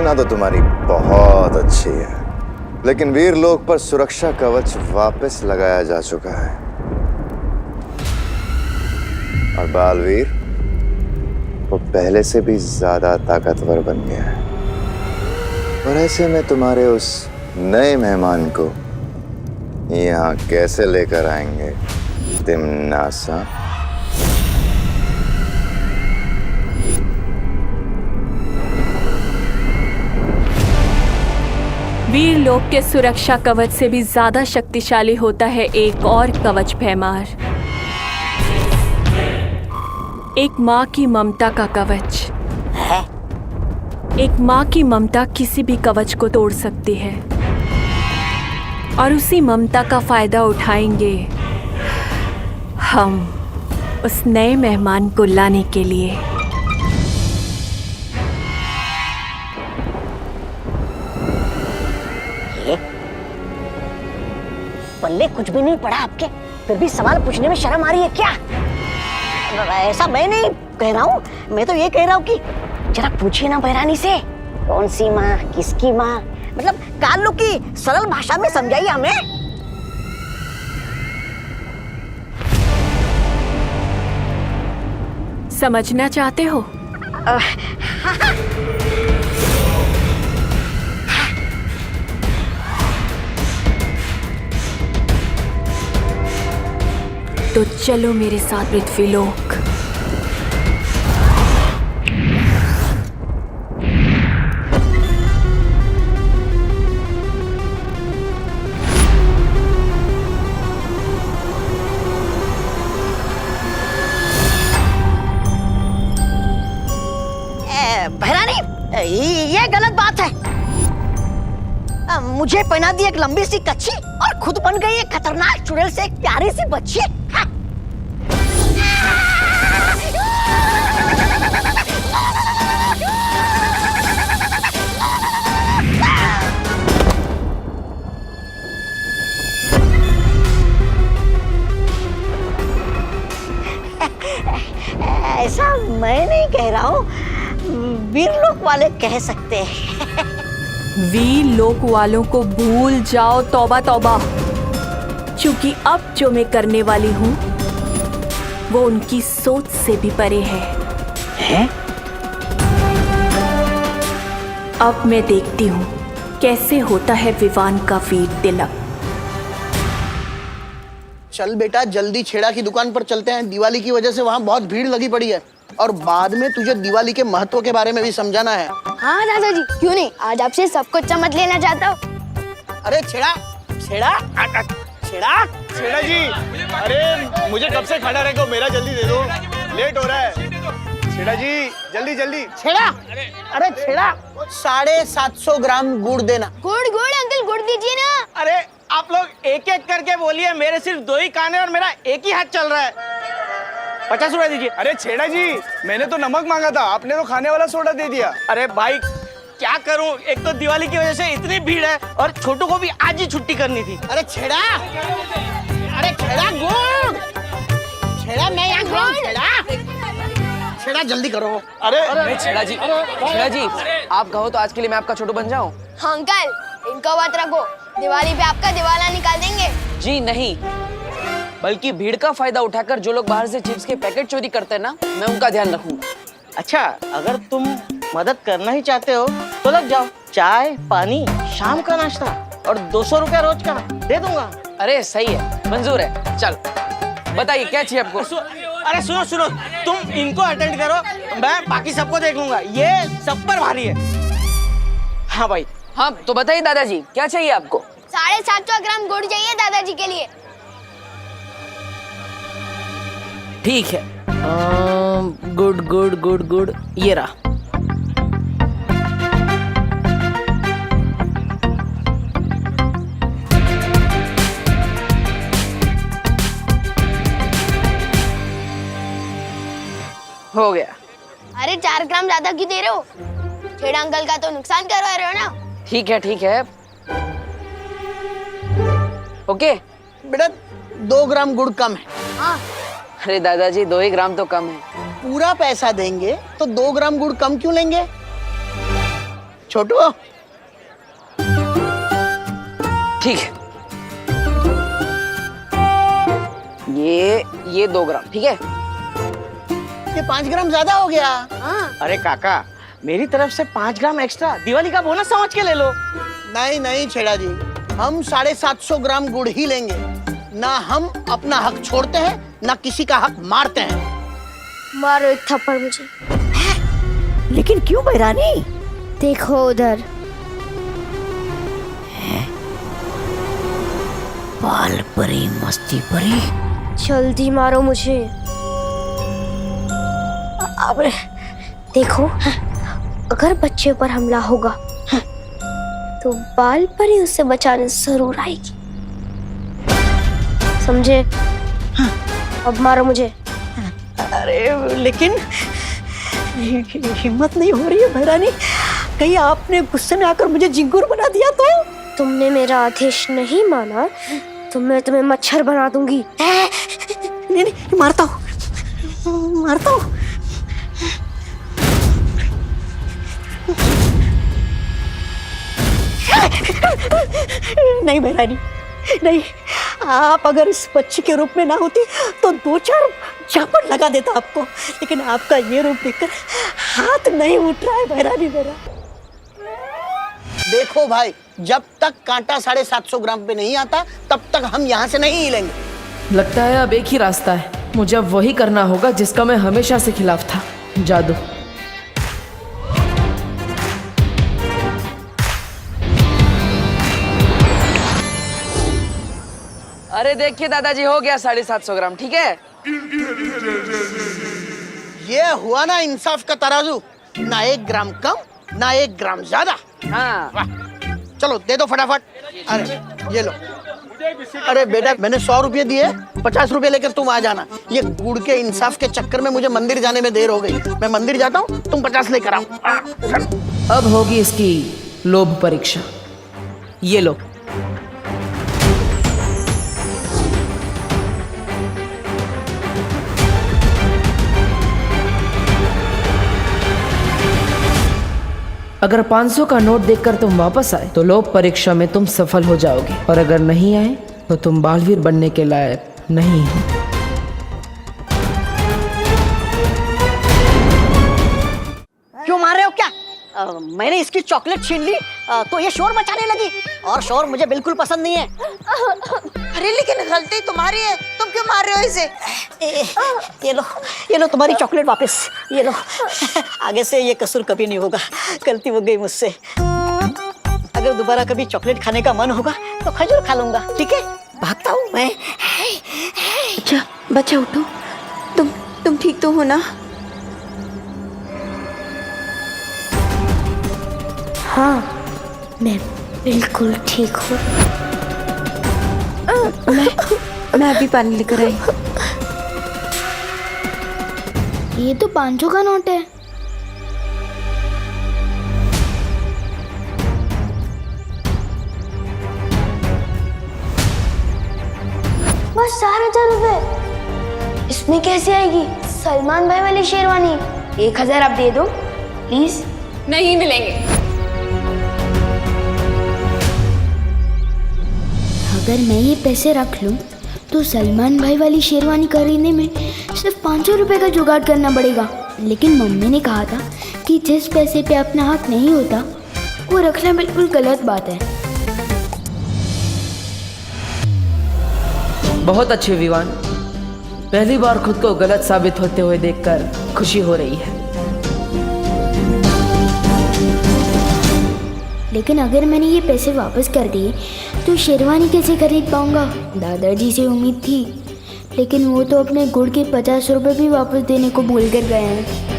योजना तो तुम्हारी बहुत अच्छी है, लेकिन वीरलोक पर सुरक्षा कवच वापस लगाया जा चुका है और बालवीर वो पहले से भी ज्यादा ताकतवर बन गया है। और ऐसे में तुम्हारे उस नए मेहमान को यहाँ कैसे लेकर आएंगे तिमनासा? वीरलोक के सुरक्षा कवच से भी ज्यादा शक्तिशाली होता है एक और कवच भैमार, एक माँ की ममता का कवच। एक माँ की ममता किसी भी कवच को तोड़ सकती है और उसी ममता का फायदा उठाएंगे हम उस नए मेहमान को लाने के लिए। पल्ले कुछ भी नहीं पड़ा आपके, फिर भी सवाल पूछने में शर्म आ रही है क्या? ऐसा मैं नहीं कह रहा हूँ, मैं तो ये कह रहा हूँ कि जरा पूछिए ना बहरानी से, कौन सी माँ, किसकी माँ, मतलब काल्लू की सरल भाषा में समझाइए हमें। समझना चाहते हो? तो चलो मेरे साथ पृथ्वीलोक। बहरानी, ये गलत बात है। मुझे पहना दी एक लंबी सी कच्छी और खुद बन गई एक खतरनाक चुड़ैल से एक प्यारी सी बच्ची। ऐसा मैं नहीं कह रहा हूँ, वीरलोक वाले कह सकते हैं। वीरलोक वालों को भूल जाओ, तौबा तौबा, क्योंकि अब जो मैं करने वाली हूँ वो उनकी सोच से भी परे है? अब मैं देखती हूँ कैसे होता है विवान का वीर तिलक। चल बेटा, जल्दी छेड़ा की दुकान पर चलते हैं। दिवाली की वजह से वहाँ बहुत भीड़ लगी पड़ी है और बाद में तुझे दिवाली के महत्व के बारे में भी समझाना है। हाँ दादाजी, क्यों नहीं, आज आपसे सब कुछ समझ लेना चाहता हूँ। अरे छेड़ा छेड़ा छेड़ा छेड़ा जी, अरे मुझे कब से खड़ा रहेगा, मेरा जल्दी दे दो, लेट हो रहा है। छेड़ा जी जल्दी जल्दी। छेड़ा, अरे छेड़ा 750 ग्राम गुड़ देना। गुड़ गुड़ अंकल, गुड़ दीजिए ना। अरे आप लोग एक एक करके बोलिए, मेरे सिर्फ 2 ही कान है और मेरा एक ही हाथ चल रहा है। 50 रुपए दीजिए। अरे छेड़ा जी, मैंने तो नमक मांगा था, आपने तो खाने वाला सोडा दे दिया। अरे भाई क्या करूं, एक तो दिवाली की वजह से इतनी भीड़ है और छोटू को भी आज ही छुट्टी करनी थी। अरे छेड़ा, अरे छेड़ा गुड़, छेड़ा मैं यहाँ गुड़, छेड़ा छेड़ा जल्दी करो। अरे छेड़ा जी, छेड़ा जी, आप कहो तो आज के लिए मैं आपका छोटू बन जाऊं? हाँ अंकल, इनको बात रखो, दिवाली पे आपका दिवाला निकाल देंगे। जी नहीं, बल्कि भीड़ का फायदा उठाकर जो लोग बाहर से चिप्स के पैकेट चोरी करते हैं ना, मैं उनका ध्यान रखूंगा। अच्छा, अगर तुम मदद करना ही चाहते हो तो लग जाओ। चाय, पानी, शाम का नाश्ता और 200 रुपया रोज का दे दूंगा। अरे सही है, मंजूर है। चल बताइए क्या चाहिए आपको? अरे सुनो सुनो, तुम इनको अटेंड करो, मैं बाकी सबको देख लूंगा, ये सब पर भारी है। हाँ भाई। हाँ तो बताइए दादाजी, क्या चाहिए आपको? 750 ग्राम गुड़ चाहिए दादाजी के लिए। ठीक है, गुड गुड गुड गुड, ये रहा। हो गया। अरे 4 ग्राम ज्यादा क्यों दे रहे हो? छेड़ा अंकल का तो नुकसान करवा रहे हो ना। ठीक है ठीक है, ओके। बेटा 2 ग्राम गुड़ कम है। हाँ। अरे दादाजी 2 ही ग्राम तो कम है। पूरा पैसा देंगे तो 2 ग्राम गुड़ कम क्यों लेंगे? छोटू ठीक है, ये 2 ग्राम, ठीक है। ये 5 ग्राम ज्यादा हो गया। अरे काका, मेरी तरफ से 5 ग्राम एक्स्ट्रा दिवाली का बोनस समझ के ले लो। नहीं नहीं छेड़ा जी, हम 750 ग्राम गुड़ ही लेंगे। ना हम अपना हक छोड़ते हैं, ना किसी का हक मारते हैं। मारो एक थप्पड़ मुझे। लेकिन क्यों बहरानी? देखो उधर। बाल परी मस्ती परी। जल्दी मारो मुझे। अब देखो, अगर बच्चे पर हमला होगा तो बाल परी उसे बचाने जरूर आएगी, समझे? अब मारो मुझे। अरे लेकिन हिम्मत नहीं हो रही है बहरानी, कहीं आपने गुस्से में आकर मुझे झिंगुर बना दिया तो? तुमने मेरा आदेश नहीं माना तो मैं तुम्हें मच्छर बना दूंगी। नहीं नहीं, मारता हूँ मारता हूँ। नहीं बहरानी नहीं, आप अगर इस बच्ची के रूप में ना होती तो 2-4 झापड़ लगा देता आपको, लेकिन आपका ये रूप देखकर हाथ नहीं उठ रहा है बहरानी मेरा। देखो भाई, जब तक कांटा 750 ग्राम पे नहीं आता तब तक हम यहाँ से नहीं हिलेंगे। लगता है अब एक ही रास्ता है, मुझे अब वही करना होगा जिसका मैं हमेशा से खिलाफ था, जादू। अरे देखिए दादाजी, हो गया 750 ग्राम, ठीक है। ये हुआ ना इंसाफ का तराजू, ना 1 ग्राम कम ना 1 ग्राम ज्यादा। हाँ, वाह, चलो दे दो फटाफट। अरे ये लो। अरे बेटा, मैंने 100 रुपये दिए, 50 रुपये लेकर तुम आ जाना। ये गुड़ के इंसाफ के चक्कर में मुझे मंदिर जाने में देर हो गई। मैं मंदिर जाता हूँ, तुम 50 लेकर आओ। अब होगी इसकी लोभ परीक्षा। ये लो। अगर 500 का नोट देखकर तुम वापस आए तो लोभ परीक्षा में तुम सफल हो जाओगे, और अगर नहीं आए तो तुम बालवीर बनने के लायक नहीं हो। क्यों मार रहे हो क्या? मैंने इसकी चॉकलेट छीन ली तो ये शोर मचाने लगी, और शोर मुझे बिल्कुल पसंद नहीं है। अरे लेकिन गलती तुम्हारी है, तुम क्यों मार रहे हो इसे? ये लो तुम्हारी चॉकलेट वापस, ये लो। आगे से ये कसूर कभी नहीं होगा, गलती हो गई मुझसे। अगर दोबारा कभी चॉकलेट खाने का मन होगा तो खजूर खा लूंगा, ठीक है? भागता हूँ मैं। अच्छा बच्चा उठो, तुम ठीक तो हो ना? हाँ, मैं बिल्कुल ठीक हूँ। मैं अभी पानी लेकर आई। ये तो 500 का नोट है। बस 4,000 रुपए। इसमें कैसे आएगी सलमान भाई वाली शेरवानी? 1,000 आप दे दो प्लीज। नहीं मिलेंगे। अगर मैं ये पैसे रख लूं तो सलमान भाई वाली शेरवानी खरीदने में सिर्फ 500 रुपये का जुगाड़ करना पड़ेगा। लेकिन मम्मी ने कहा था कि जिस पैसे पे अपना हक नहीं होता वो रखना बिल्कुल गलत बात है। बहुत अच्छे विवान, पहली बार खुद को गलत साबित होते हुए देखकर खुशी हो रही है। लेकिन अगर मैंने ये पैसे वापस कर दिए तो शेरवानी कैसे खरीद पाऊंगा? दादाजी से उम्मीद थी, लेकिन वो तो अपने गुड़ के 50 रुपये भी वापस देने को भूल कर गए हैं।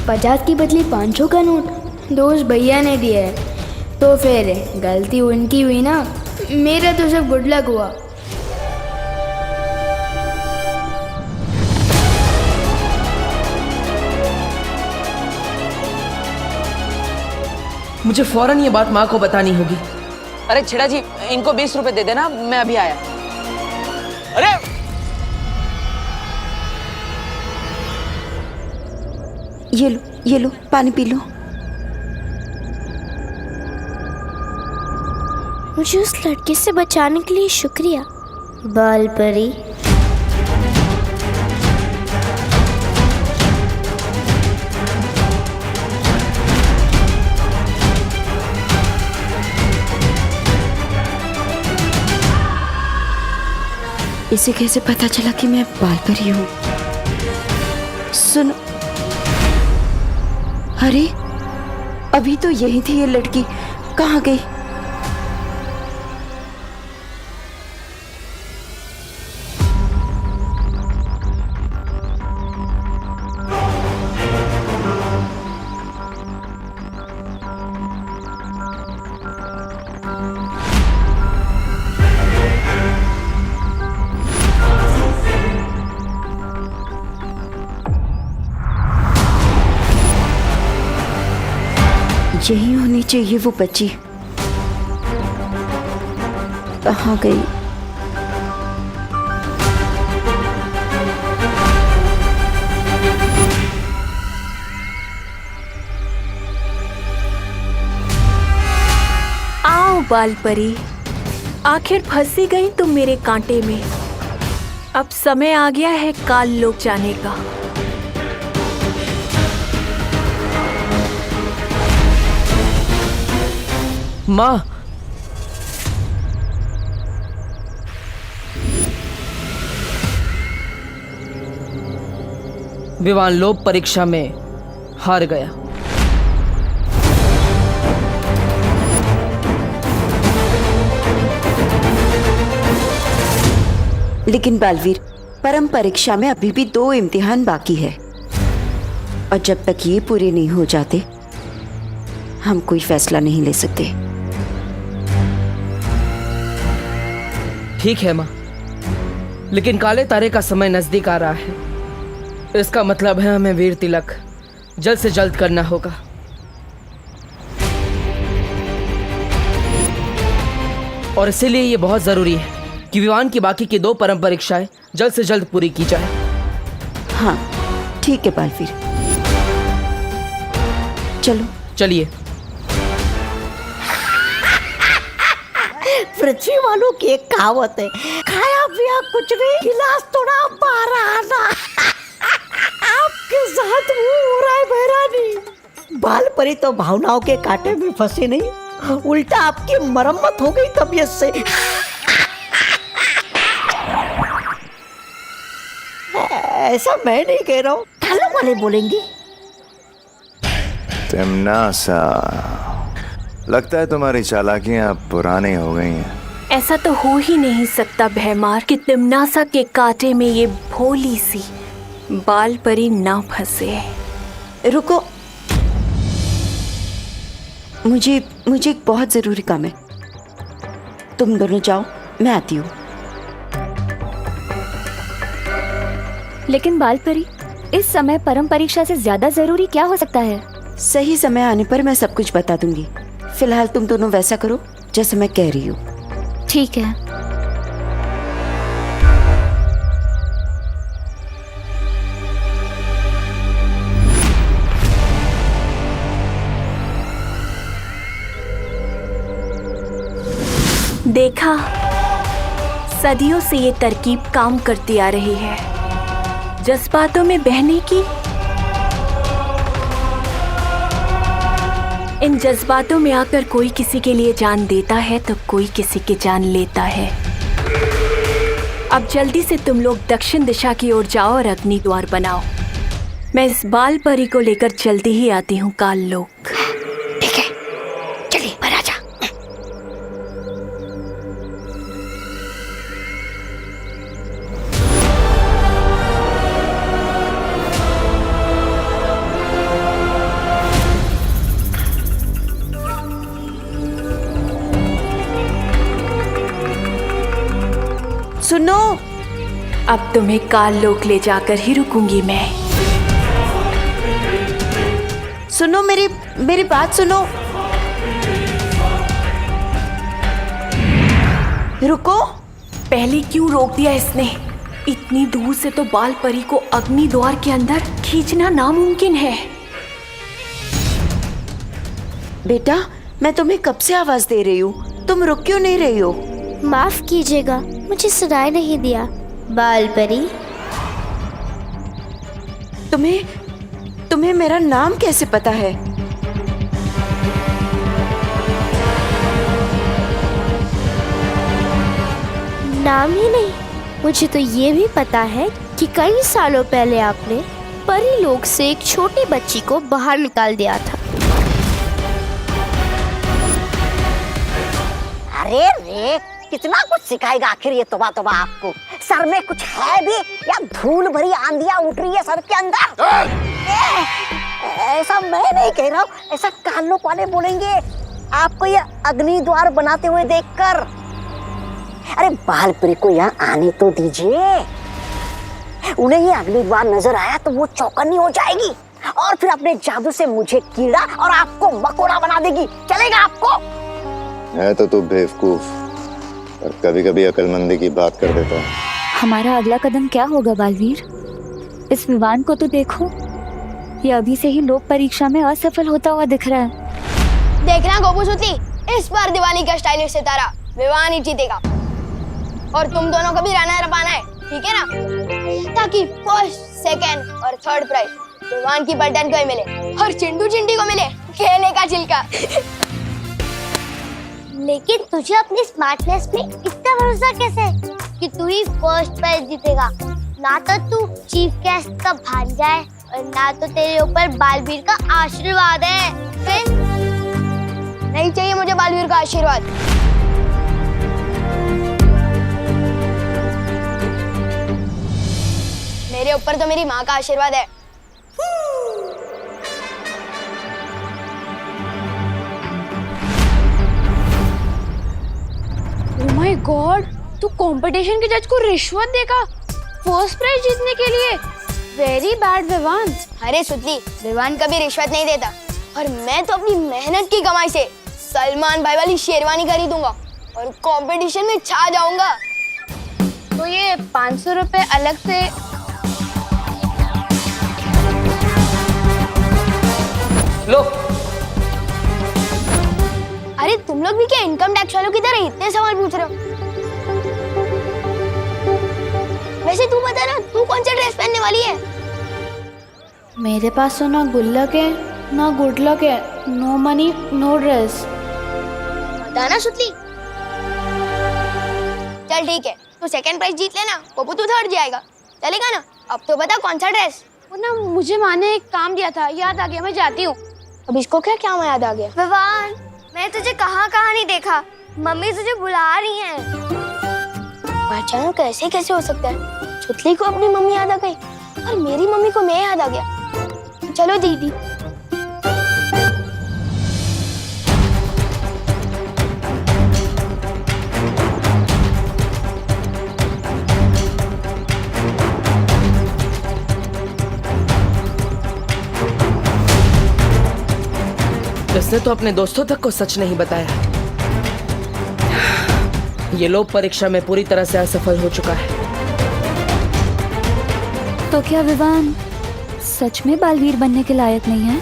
पचास के बदले 500 का नोट, दोस्त भैया ने दिया है, तो फिर गलती उनकी हुई ना, मेरा तो सिर्फ गुड लक हुआ। मुझे फौरन ये बात माँ को बतानी होगी। अरे छेड़ा जी, इनको 20 रुपए दे देना, मैं अभी आया। अरे ये लो पानी पी लो। मुझे उस लड़के से बचाने के लिए शुक्रिया बाल परी। इसे कैसे पता चला कि मैं बाल परी हूँ? सुनो, अरे अभी तो यही थी ये लड़की, कहाँ गई? यही होनी चाहिए वो बच्ची, कहाँ गई? आओ बाल परी, आखिर फंसी गई तुम मेरे कांटे में। अब समय आ गया है काल लोक जाने का। माँ, विवान लोक परीक्षा में हार गया। लेकिन बालवीर, परम परीक्षा में अभी भी 2 इम्तिहान बाकी है, और जब तक ये पूरे नहीं हो जाते हम कोई फैसला नहीं ले सकते। ठीक है माँ, लेकिन काले तारे का समय नजदीक आ रहा है। इसका मतलब है हमें वीर तिलक जल्द से जल्द करना होगा। और इसीलिए ये बहुत जरूरी है कि विवान की बाकी की 2 परम परीक्षाएं जल्द से जल्द पूरी की जाए। हाँ ठीक है बालवीर, चलो। चलिए। पृथ्वी वालों की एक कहावत है, खाया पिया कुछ नहीं, गिलास थोड़ा बाहर आना। आपके साथ वो हो रहा है बहरानी। बाल परी तो भावनाओं के कांटे में फंसी नहीं, उल्टा आपकी मरम्मत हो गई तबीयत से। ऐसा मैं नहीं कह रहा हूँ, थालों वाले बोलेंगे। तिमनासा, लगता है तुम्हारी चालाकियां अब पुरानी हो गई हैं। ऐसा तो हो ही नहीं सकता भैमार कि तिमनासा के कांटे में ये भोली सी बाल परी ना फंसे। रुको, मुझे एक बहुत जरूरी काम है। तुम दोनों जाओ, मैं आती हूँ। लेकिन बाल परी, इस समय परम परीक्षा से ज्यादा जरूरी क्या हो सकता है? सही समय आने पर मैं सब कुछ बता दूंगी। फिलहाल तुम दोनों वैसा करो जैसे मैं कह रही हूँ। ठीक है। देखा, सदियों से ये तरकीब काम करती आ रही है। जज्बातों में बहने की, इन जज्बातों में आकर कोई किसी के लिए जान देता है तो कोई किसी की जान लेता है। अब जल्दी से तुम लोग दक्षिण दिशा की ओर जाओ और अग्नि द्वार बनाओ। मैं इस बाल परी को लेकर जल्दी ही आती हूँ काल लोक। ठीक है, चलिए महाराजा। सुनो। अब तुम्हें काल लोक ले जाकर ही रुकूंगी मैं। सुनो, मेरी बात सुनो। रुको। पहले क्यों रोक दिया इसने? इतनी दूर से तो बाल परी को अग्नि द्वार के अंदर खींचना नामुमकिन है। बेटा, मैं तुम्हें कब से आवाज दे रही हूँ, तुम रुक क्यों नहीं रही हो? माफ कीजिएगा, मुझे सुनाई नहीं दिया। बाल परी, तुम्हें मेरा नाम कैसे पता है? नाम ही नहीं, मुझे तो ये भी पता है कि कई सालों पहले आपने परी लोक से एक छोटी बच्ची को बाहर निकाल दिया था। अरे रे, कितना कुछ सिखाएगा आखिर ये तोबा तोबा आपको। सर में कुछ है भी या धूल भरी आंधियां उठ रही है सर के अंदर? ऐसा मैं नहीं कह रहा हूँ, ऐसा कान लोग वाले बोलेंगे आपको ये अग्नि द्वार बनाते हुए देखकर। अरे बाल परी को यहाँ आने तो दीजिए, उन्हें ये अग्नि द्वार नजर आया तो वो चौकन्नी हो जाएगी और फिर अपने जादू से मुझे कीड़ा और आपको मकोड़ा बना देगी। चलेगा आपको? है तो तू बेवकूफ, और कभी कभी अकलमंदी की बात कर देता है। हमारा अगला कदम क्या होगा बालवीर? इस विवान को तो देखो, ये अभी से ही लोक परीक्षा में असफल होता हुआ दिख रहा है। देखना गोपूसुती, इस बार दिवाली का स्टाइलिश सितारा विवान ही जीतेगा और तुम दोनों को भी रनर अप आना है, ठीक है ना? ताकि फर्स्ट, सेकंड और थर्ड प्राइज विवान की पलटन को ही मिले और चिंटू चिंटी को मिले खेलने का छिलका। लेकिन तुझे अपनी स्मार्टनेस में इतना भरोसा कैसे कि तू ही फर्स्ट प्राइज जीतेगा? ना तो तू चीफ गेस्ट का भांजा है और ना तो तेरे ऊपर बालवीर का आशीर्वाद है। फिर नहीं चाहिए मुझे बालवीर का आशीर्वाद। मेरे ऊपर तो मेरी माँ का आशीर्वाद है। ओह माय गॉड, तू कंपटीशन के जज को रिश्वत देगा फर्स्ट प्राइज जीतने के लिए? Very bad Vivaan. अरे सुतली, विवान कभी रिश्वत नहीं देता और मैं तो अपनी मेहनत की कमाई से सलमान भाई वाली शेरवानी खरीदूंगा और कंपटीशन में छा जाऊंगा। तो ये 500 रुपए अलग से लो। अरे तुम लोग भी क्या इनकम टैक्स वालों की तरह इतने सवाल पूछ रहे हो? वैसे तू बता ना, तू कौन सा ड्रेस पहनने वाली है? मेरे पास तो ना गुल्लक है ना गुड लक है, नो मनी नो ड्रेस। बता ना सुतली। चल ठीक है, तू सेकंड प्राइज जीत लेना, पप्पू तू थर्ड जाएगा, चलेगा ना? अब तो बता कौन सा ड्रेस? वो ना मुझे माँ ने एक काम दिया था, याद आ गया, मैं जाती हूँ। अब इसको क्या क्या याद आ गया? विवान, मैं तुझे कहाँ नहीं देखा, मम्मी तुझे बुला रही हैं। अचानक कैसे कैसे हो सकता है? सुतली को अपनी मम्मी याद आ गई और मेरी मम्मी को मैं याद आ गया। चलो दीदी। इसने तो अपने दोस्तों तक को सच नहीं बताया। ये लोक परीक्षा में पूरी तरह से असफल हो चुका है। तो क्या विवान सच में बालवीर बनने के लायक नहीं है?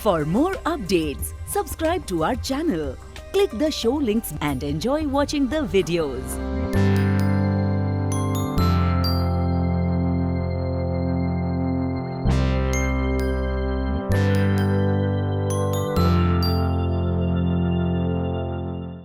For more updates, subscribe to our channel, click the show links and enjoy watching the videos.